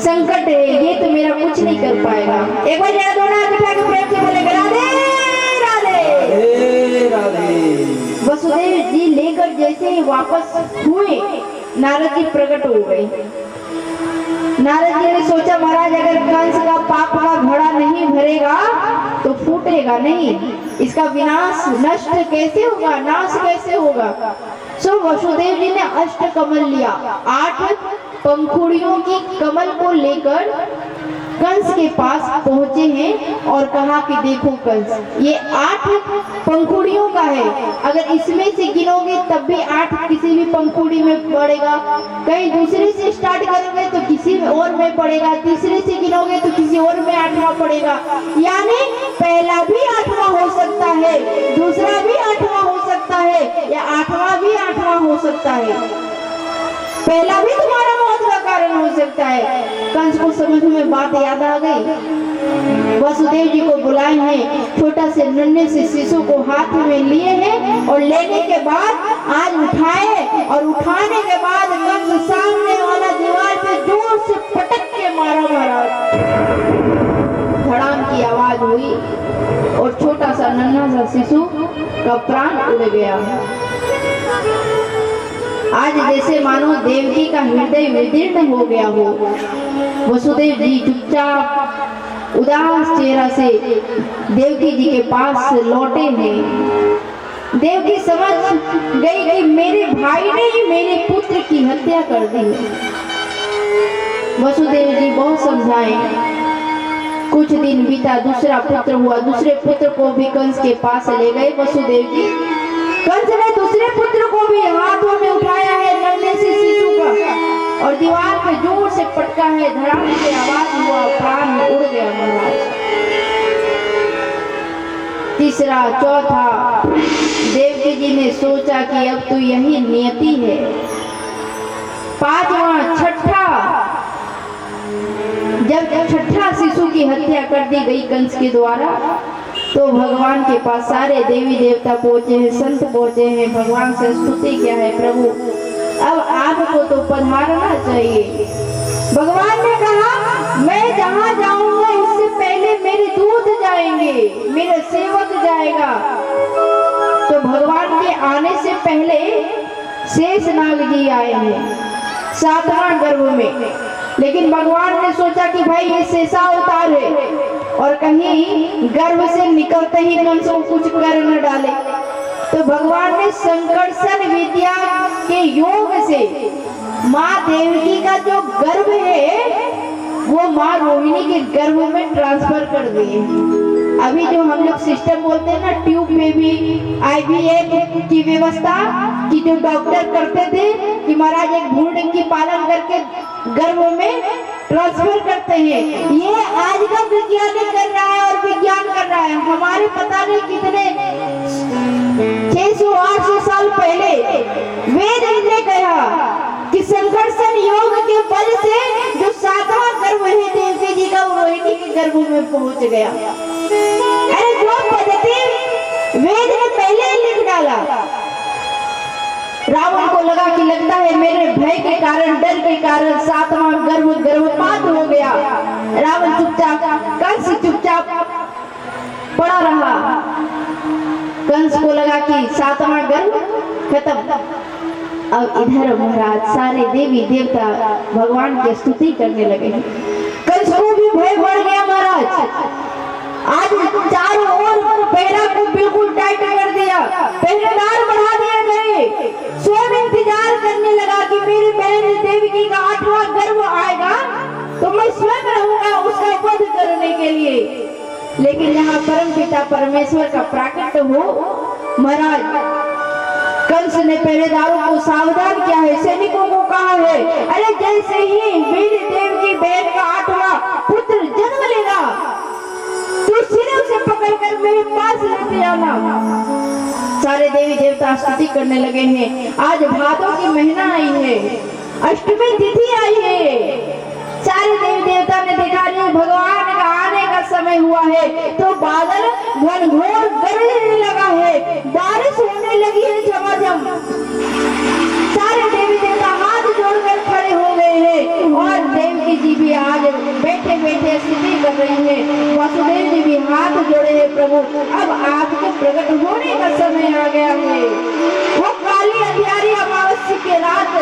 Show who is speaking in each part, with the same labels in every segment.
Speaker 1: संकट है, ये तो मेरा कुछ नहीं कर पाएगा। एक बार जरा दोनों हाथ उठा के प्रेम से बोले राधे राधे राधे। वसुदेव जी लेकर जैसे ही वापस हुए, नारद जी प्रकट हो गए। नारद जी ने सोचा महाराज अगर कंस का पाप का घड़ा नहीं भरेगा तो फूटेगा नहीं, इसका विनाश नष्ट कैसे होगा, नाश कैसे होगा। सो वसुदेव जी ने अष्ट कमल लिया, 8 पंखुड़ियों की कमल को लेकर कंस के पास पहुंचे हैं और कहा कि देखो कंस, ये 8 पंखुड़ियों का है, अगर इसमें से गिनोगे तब भी 8 किसी भी पंखुड़ी में पड़ेगा, कहीं दूसरे से स्टार्ट करोगे तो किसी और में पड़ेगा, तीसरे से गिनोगे तो किसी और में 8वां पड़ेगा, यानी पहला भी 8वां हो सकता है, दूसरा भी 8वां हो सकता है, या 8वां भी 8वां हो सकता है, पहला भी तुम्हारा मौत का कारण हो सकता है। कंस को समझ में बात याद आ गई, वसुदेव जी को बुलाए हैं, छोटा से नन्हे से शिशु को हाथ में लिए हैं और लेने के बाद आज उठाए और उठाने के बाद कंस सामने वाला दीवार पे जोर से पटक के मारा, धड़ाम की आवाज हुई और छोटा सा नन्हा सा शिशु का प्राण उड़ गया। आज जैसे मानो देवकी का हृदय विदीर्ण हो गया हो। वसुदेव जी चुपचाप उदास चेहरा से देवकी जी के पास लौटे हैं। देवकी समझ गई कि मेरे भाई ने ही मेरे पुत्र की हत्या कर दी। वसुदेव जी बहुत समझाए, कुछ दिन बीता, दूसरा पुत्र हुआ, दूसरे पुत्र को भी कंस के पास ले गए वसुदेव जी। कंस ने दूसरे पुत्र को भी हाथों में उठाया है, नन्हे से शिशु का, और दीवार पे जोर से पटका है, धड़ाम से आवाज हुआ, प्राण उड़ गया महाराज। तीसरा, चौथा, देवकी जी ने सोचा कि अब तो यही नियति है। 5वां, छठा, जब छठा शिशु की हत्या कर दी गई कंस के द्वारा, तो भगवान के पास सारे देवी देवता पहुंचे हैं, संत पहुंचे हैं, भगवान से स्तुति क्या है, प्रभु अब आपको तो पधारना चाहिए। भगवान ने कहा मैं जहाँ जाऊंगा उससे पहले मेरे दूत जाएंगे, मेरा सेवक जाएगा। तो भगवान के आने से पहले शेषनाग जी आए हैं 7वां गर्भ में, लेकिन भगवान ने सोचा कि भाई ये शेषावतार है और कहीं गर्भ से निकलते ही कंस को कुछ कर न डाले, तो भगवान ने संकर्षण विद्या के योग से माँ देवकी का जो गर्भ है वो माँ रोहिणी के गर्भ में ट्रांसफर कर दिए। अभी जो हम लोग सिस्टम बोलते हैं ना, ट्यूब में भी IVF की व्यवस्था कि जो डॉक्टर करते थे कि महाराज एक भ्रूण की पालन करके गर्भ में ट्रांसफर करते हैं, ये आज का विज्ञान कर रहा है और विज्ञान कर रहा है। हमारे पता नहीं कितने 600-800 साल पहले वेद ने कहा कि संकर्षण योग के बल से जो 7वां गर्भ है देवकी जी का, रोहिणी के गर्भ में पहुंच गया। अरे जो पद्धति वेद ने पहले ही लिख डाला। रावण को लगा कि लगता है मेरे भय के कारण, डर के कारण 7वां गर्भपात हो गया। रावण चुपचाप, कंस चुपचाप पड़ा रहा। कंस को लगा कि 7वां गर्भ खत्म। अब इधर महाराज सारे देवी देवता भगवान की स्तुति करने लगे। कंस को भी भय बढ़ गया महाराज। आज चारों ओर पहरा को बिल्कुल टाइट कर दिया, पहरेदार बढ़ा दिए गए। स्वयं इंतजार करने लगा कि मेरी बहन देवकी का 8वां गर्भ आएगा तो मैं स्वयं रहूंगा उसका वध करने के लिए। लेकिन यहाँ परम पिता परमेश्वर का प्राकट्य हो महाराज, कंस ने पहरेदारों को सावधान किया है, सैनिकों को कहा है, अरे जैसे ही मेरी देवकी बहन का 8वां पुत्र जन्म लेगा तो सिरे से पकड़कर मेरे पास लेते आना। सारे देवी देवता स्तुति करने लगे हैं। आज भादों की महीना आई है, अष्टमी तिथि आई है। सारे देवी देवता ने देखा नहीं भगवान का आने का समय हुआ है, तो बादल घनघोर गरजने लगा है, बारिश होने लगी है झमाझम। सारे देवी देवता हाथ जोड़कर खड़े हो गए हैं और देवकी जी भी आज बैठे बैठे स्तुति कर रही है। वासुदेव जी भी हाथ जोड़े हैं, प्रभु अब आपके प्रकट होने का समय आ गया है। वो काली अंधियारी अमावस्या की रात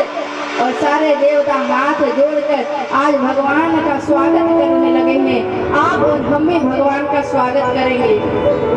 Speaker 1: और सारे देवता हाथ जोड़कर आज भगवान का स्वागत करने लगे हैं। आप और हम भी भगवान का स्वागत करेंगे।